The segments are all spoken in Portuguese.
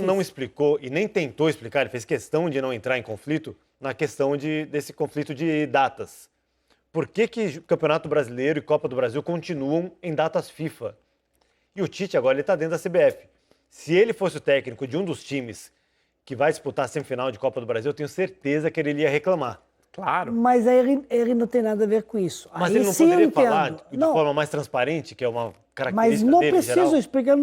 não explicou e nem tentou explicar, ele fez questão de não entrar em conflito na questão desse conflito de datas. Por que o Campeonato Brasileiro e Copa do Brasil continuam em datas FIFA? E o Tite agora está dentro da CBF. Se ele fosse o técnico de um dos times que vai disputar a semifinal de Copa do Brasil, eu tenho certeza que ele ia reclamar. Claro. Mas aí ele não tem nada a ver com isso. Mas aí, ele não sim, poderia eu entendo. falar de Não, forma mais transparente, que é uma característica mas não dele, em geral? preciso explicar,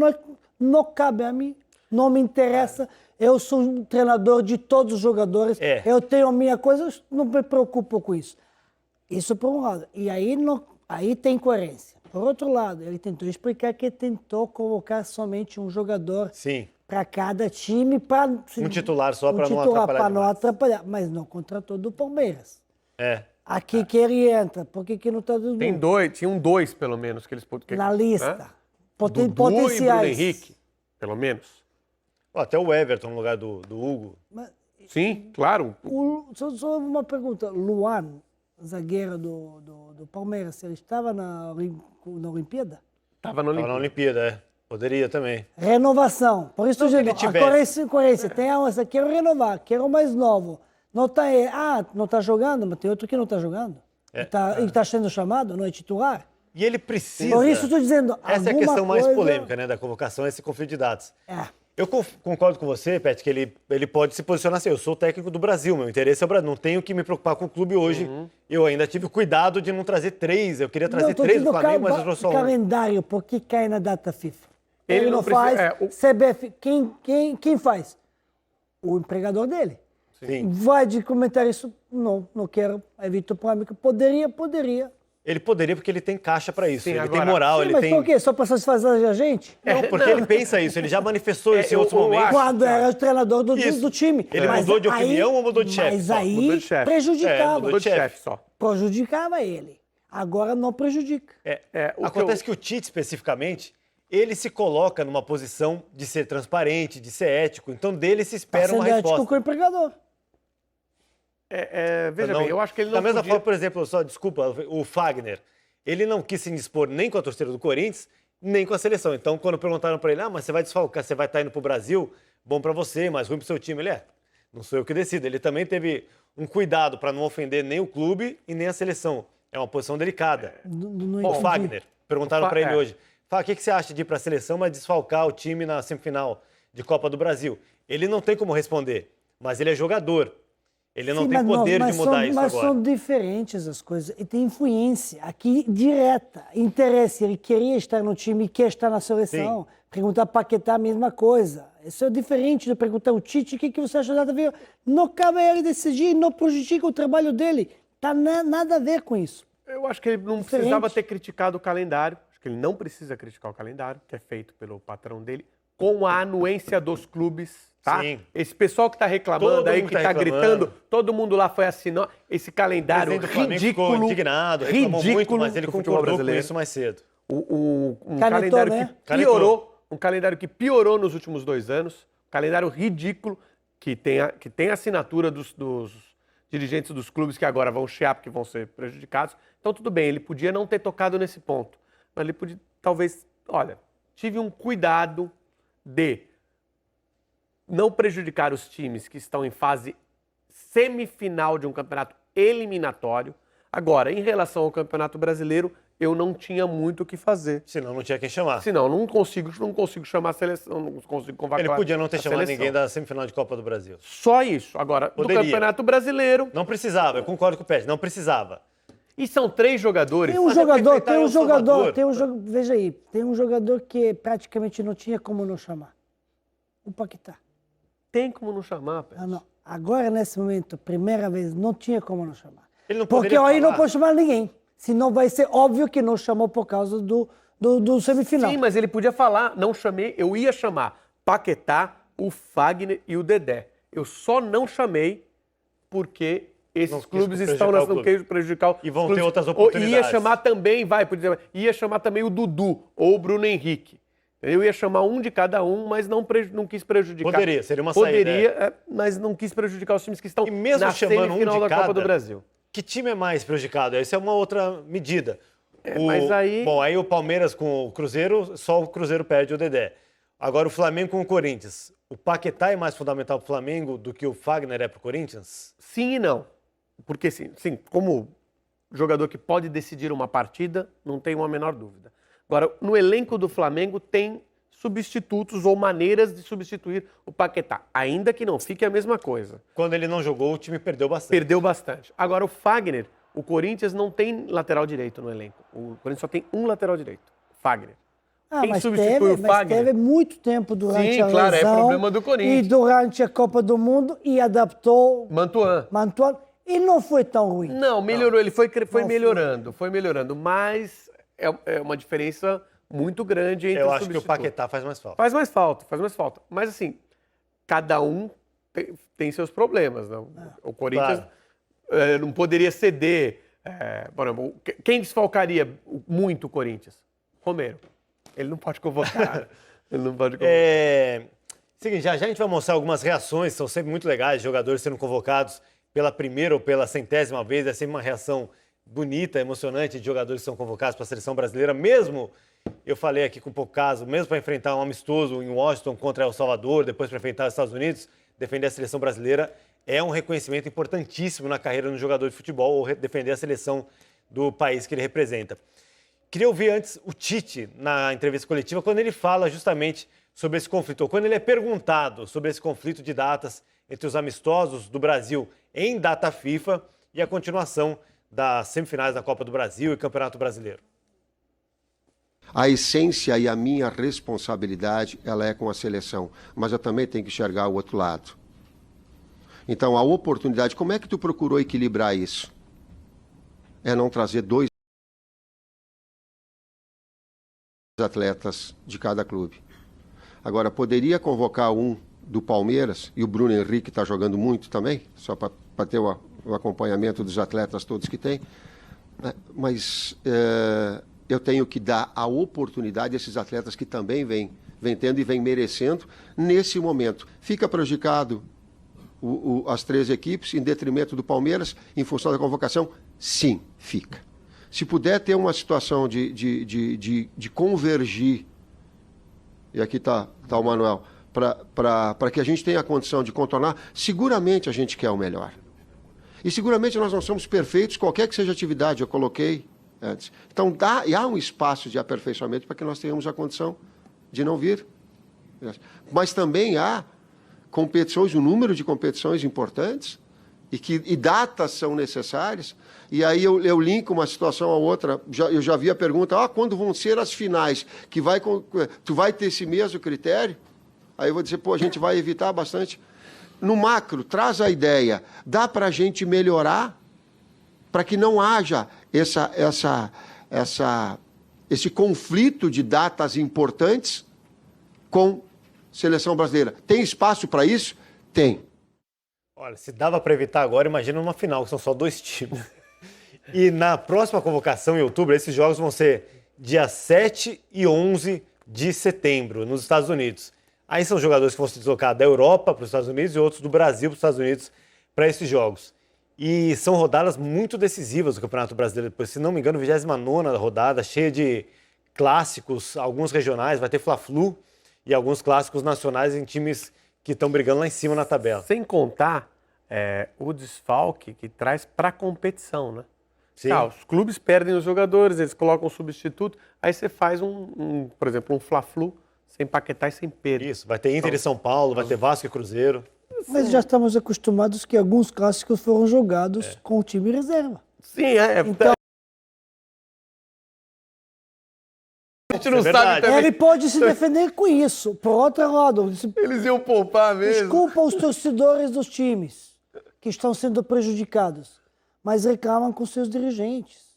não cabe a mim, não me interessa. Eu sou um treinador de todos os jogadores, eu tenho a minha coisa, eu não me preocupo com isso. Isso por um lado. E aí, aí tem coerência. Por outro lado, ele tentou explicar que tentou colocar somente um jogador para cada time. Um titular só para não atrapalhar. Mas não contratou do Palmeiras. É. Aqui que ele entra. Por que não está do Tem tinham dois, pelo menos, que eles... na lista. Né? Potenciais. E Bruno Henrique, pelo menos. Até o Everton no lugar do Hugo. Mas, sim, claro. Só uma pergunta. Luan, zagueiro do Palmeiras, ele estava na Olimpíada? Estava na Olimpíada, Poderia também. Renovação. Por isso, gente, a coerência. Tem essa, quero renovar, quero mais novo. Não está não está jogando, mas tem outro que não está jogando. Ele está sendo chamado, não é titular. E ele precisa... Por isso estou dizendo, essa é a questão mais polêmica, né, da convocação, esse conflito de dados. Eu concordo com você, Pet, que ele pode se posicionar assim, eu sou o técnico do Brasil, meu interesse é o Brasil, não tenho que me preocupar com o clube hoje. Eu ainda tive cuidado de não trazer 3, eu queria trazer 3 do Flamengo, mas eu trouxe só 1. Calendário, por que cai na data FIFA? Ele não faz, precisa, CBF, quem faz? O empregador dele. Sim. Vai de comentar isso? Não quero, evito polêmica. Poderia. Ele poderia porque ele tem caixa para isso, ele tem moral, ele mas tem... Mas por quê? Só para satisfazer a gente? Não, porque ele pensa isso, ele já manifestou isso em outros momentos. Quando era o treinador do time. Ele mudou de opinião ou mudou de chefe? Mas aí prejudicava. Mudou de chefe só. Prejudicava ele. Agora não prejudica. Acontece que o Tite, especificamente, ele se coloca numa posição de ser transparente, de ser ético, então dele se espera uma resposta. Ético com o empregador. Veja bem, eu acho que ele não Da mesma forma, por exemplo, o Fagner, ele não quis se indispor nem com a torcida do Corinthians, nem com a seleção. Então, quando perguntaram para ele, mas você vai desfalcar, você vai estar indo pro Brasil, bom para você, mas ruim pro seu time, ele não sou eu que decido. Ele também teve um cuidado para não ofender nem o clube e nem a seleção. É uma posição delicada. O Fagner, perguntaram para ele hoje, o que você acha de ir para a seleção, mas desfalcar o time na semifinal de Copa do Brasil? Ele não tem como responder, mas ele é jogador. Ele não tem poder de mudar isso agora. Mas são diferentes as coisas. E tem influência aqui direta. Interesse. Ele queria estar no time e quer estar na seleção. Sim. Perguntar para Paquetá a mesma coisa. Isso é diferente de perguntar ao Tite o que você acha nada a ver. Não cabe a ele decidir, não prejudica o trabalho dele. Tá nada a ver com isso. Eu acho que ele não precisava ter criticado o calendário. Acho que ele não precisa criticar o calendário, que é feito pelo patrão dele, com a anuência dos clubes. Tá? Sim. Esse pessoal que está reclamando aí, que está gritando, todo mundo lá foi assinar esse calendário ridículo. Indignado, reclamou muito, mas ele concordou com isso mais cedo. Um calendário que piorou, um calendário que piorou nos últimos 2 anos, um calendário ridículo, que tem a assinatura dos dirigentes dos clubes que agora vão chiar porque vão ser prejudicados. Então tudo bem, ele podia não ter tocado nesse ponto, mas ele podia talvez, tive um cuidado de não prejudicar os times que estão em fase semifinal de um campeonato eliminatório. Agora, em relação ao Campeonato Brasileiro, eu não tinha muito o que fazer. Senão não tinha quem chamar. Senão não consigo chamar a seleção, não consigo convocar. Ele podia não ter chamado ninguém da semifinal de Copa do Brasil. Só isso. Agora, do Campeonato Brasileiro... Não precisava, eu concordo com o Pérez, não precisava. E são 3 jogadores. Veja aí, tem um jogador que praticamente não tinha como não chamar. O Paquetá. Tem como não chamar, Pérez? Não. Agora, nesse momento, primeira vez, não tinha como não chamar. Ele não porque aí não pode chamar ninguém. Senão vai ser óbvio que não chamou por causa do semifinal. Sim, mas ele podia falar, não chamei, eu ia chamar Paquetá, o Fagner e o Dedé. Eu só não chamei porque esses clubes não querem prejudicar e vão ter outras oportunidades. Ia chamar também, ia chamar também o Dudu ou o Bruno Henrique. Eu ia chamar um de cada um, mas não quis prejudicar. Poderia, seria uma saída. Poderia, mas não quis prejudicar os times que estão na semifinal da Copa do Brasil. Que time é mais prejudicado? Essa é uma outra medida. Mas aí... Bom, aí o Palmeiras com o Cruzeiro, só o Cruzeiro perde o Dedé. Agora o Flamengo com o Corinthians. O Paquetá é mais fundamental para o Flamengo do que o Fagner é para o Corinthians? Sim e não. Porque, sim, como jogador que pode decidir uma partida, não tem uma menor dúvida. Agora, no elenco do Flamengo tem substitutos ou maneiras de substituir o Paquetá, ainda que não fique a mesma coisa. Quando ele não jogou, o time perdeu bastante. Perdeu bastante. Agora, o Fagner, o Corinthians não tem lateral direito no elenco. O Corinthians só tem um lateral direito, Fagner. Quem substitui o Fagner? Mas teve muito tempo durante a lesão. Claro, é problema do Corinthians. E durante a Copa do Mundo e adaptou Mantuan. E não foi tão ruim. Não, melhorou. Ele foi melhorando, mas é uma diferença muito grande entre Eu acho que o Paquetá faz mais falta. Faz mais falta. Mas assim, cada um tem seus problemas. Né? O Corinthians não poderia ceder. Por exemplo, quem desfalcaria muito o Corinthians? Romero. Ele não pode convocar. Seguinte, já a gente vai mostrar algumas reações, são sempre muito legais, jogadores sendo convocados pela primeira ou pela 100ª vez, é sempre uma reação bonita, emocionante de jogadores que são convocados para a seleção brasileira, mesmo, eu falei aqui com pouco caso, mesmo para enfrentar um amistoso em Washington contra El Salvador, depois para enfrentar os Estados Unidos, defender a seleção brasileira é um reconhecimento importantíssimo na carreira do jogador de futebol ou defender a seleção do país que ele representa. Queria ouvir antes o Tite, na entrevista coletiva, quando ele fala justamente sobre esse conflito, ou quando ele é perguntado sobre esse conflito de datas entre os amistosos do Brasil em data FIFA e a continuação das semifinais da Copa do Brasil e Campeonato Brasileiro. A essência e a minha responsabilidade, ela é com a seleção, mas eu também tenho que enxergar o outro lado. Então, a oportunidade, como é que tu procurou equilibrar isso? É não trazer 2 atletas de cada clube. Agora, poderia convocar um do Palmeiras, e o Bruno Henrique está jogando muito também, só para ter o acompanhamento dos atletas todos que tem, mas eu tenho que dar a oportunidade a esses atletas que também vêm tendo e vêm merecendo nesse momento. Fica prejudicado as 3 equipes em detrimento do Palmeiras em função da convocação? Sim, fica. Se puder ter uma situação de convergir, e aqui está o Manuel, para que a gente tenha a condição de contornar, seguramente a gente quer o melhor. E seguramente nós não somos perfeitos, qualquer que seja a atividade, eu coloquei antes. Então há um espaço de aperfeiçoamento para que nós tenhamos a condição de não vir. Mas também há competições, um número de competições importantes, e datas são necessárias, e aí eu linko uma situação a outra, eu já vi a pergunta, quando vão ser as finais, tu vai ter esse mesmo critério? Aí eu vou dizer, a gente vai evitar bastante. No macro, traz a ideia, dá para a gente melhorar, para que não haja esse conflito de datas importantes com seleção brasileira. Tem espaço para isso? Tem. Olha, se dava para evitar agora, imagina numa final, que são só 2 times. E na próxima convocação, em outubro, esses jogos vão ser dia 7 e 11 de setembro, nos Estados Unidos. Aí são jogadores que vão se deslocar da Europa para os Estados Unidos e outros do Brasil para os Estados Unidos para esses jogos. E são rodadas muito decisivas do Campeonato Brasileiro. Depois, se não me engano, 29ª rodada, cheia de clássicos, alguns regionais, vai ter Fla-Flu e alguns clássicos nacionais em times que estão brigando lá em cima na tabela. Sem contar o desfalque que traz para a competição, né? Sim. Os clubes perdem os jogadores, eles colocam um substituto, aí você faz por exemplo, um Fla-Flu sem Paquetá e sem Pedro. Isso, vai ter Inter e São Paulo, vai ter Vasco e Cruzeiro. Mas já estamos acostumados que alguns clássicos foram jogados com o time reserva. Sim, então, a gente não sabe também. Ele pode se defender com isso. Por outro lado, eles iam poupar mesmo. Desculpa os torcedores dos times que estão sendo prejudicados, mas reclamam com seus dirigentes.